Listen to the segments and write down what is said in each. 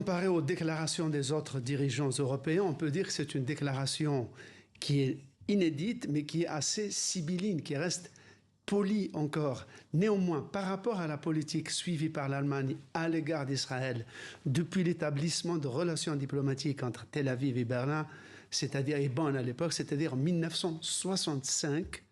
Comparé aux déclarations des autres dirigeants européens, on peut dire que c'est une déclaration qui est inédite, mais qui est assez sibylline, qui reste polie encore. Néanmoins, par rapport à la politique suivie par l'Allemagne à l'égard d'Israël depuis l'établissement de relations diplomatiques entre Tel Aviv et Berlin, c'est-à-dire et Bonn à l'époque, c'est-à-dire en 1965,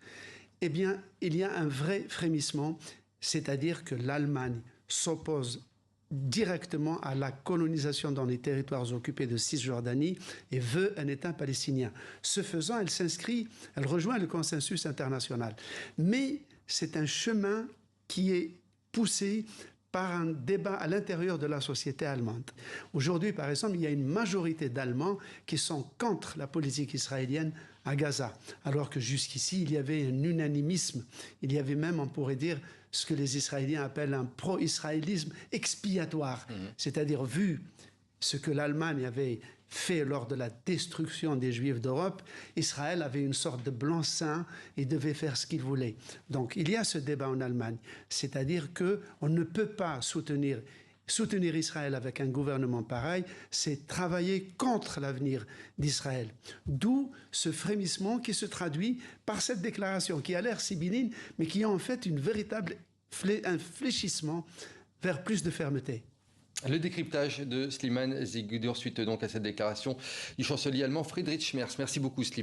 eh bien, il y a un vrai frémissement, c'est-à-dire que l'Allemagne s'oppose directement à la colonisation dans les territoires occupés de Cisjordanie et veut un État palestinien. Ce faisant, elle rejoint le consensus international. Mais c'est un chemin qui est poussé par un débat à l'intérieur de la société allemande. Aujourd'hui, par exemple, il y a une majorité d'Allemands qui sont contre la politique israélienne à Gaza, alors que jusqu'ici, il y avait un unanimisme. Il y avait même, on pourrait dire, ce que les Israéliens appellent un pro-israélisme expiatoire, c'est-à-dire vu ce que l'Allemagne avait fait lors de la destruction des Juifs d'Europe, Israël avait une sorte de blanc-seing et devait faire ce qu'il voulait. Donc il y a ce débat en Allemagne, c'est-à-dire qu'on ne peut pas soutenir Israël avec un gouvernement pareil, c'est travailler contre l'avenir d'Israël. D'où ce frémissement qui se traduit par cette déclaration qui a l'air sibylline, mais qui a en fait un fléchissement vers plus de fermeté. Le décryptage de Slimane Zigudur suite donc à cette déclaration du chancelier allemand Friedrich Merz. Merci beaucoup Slimane.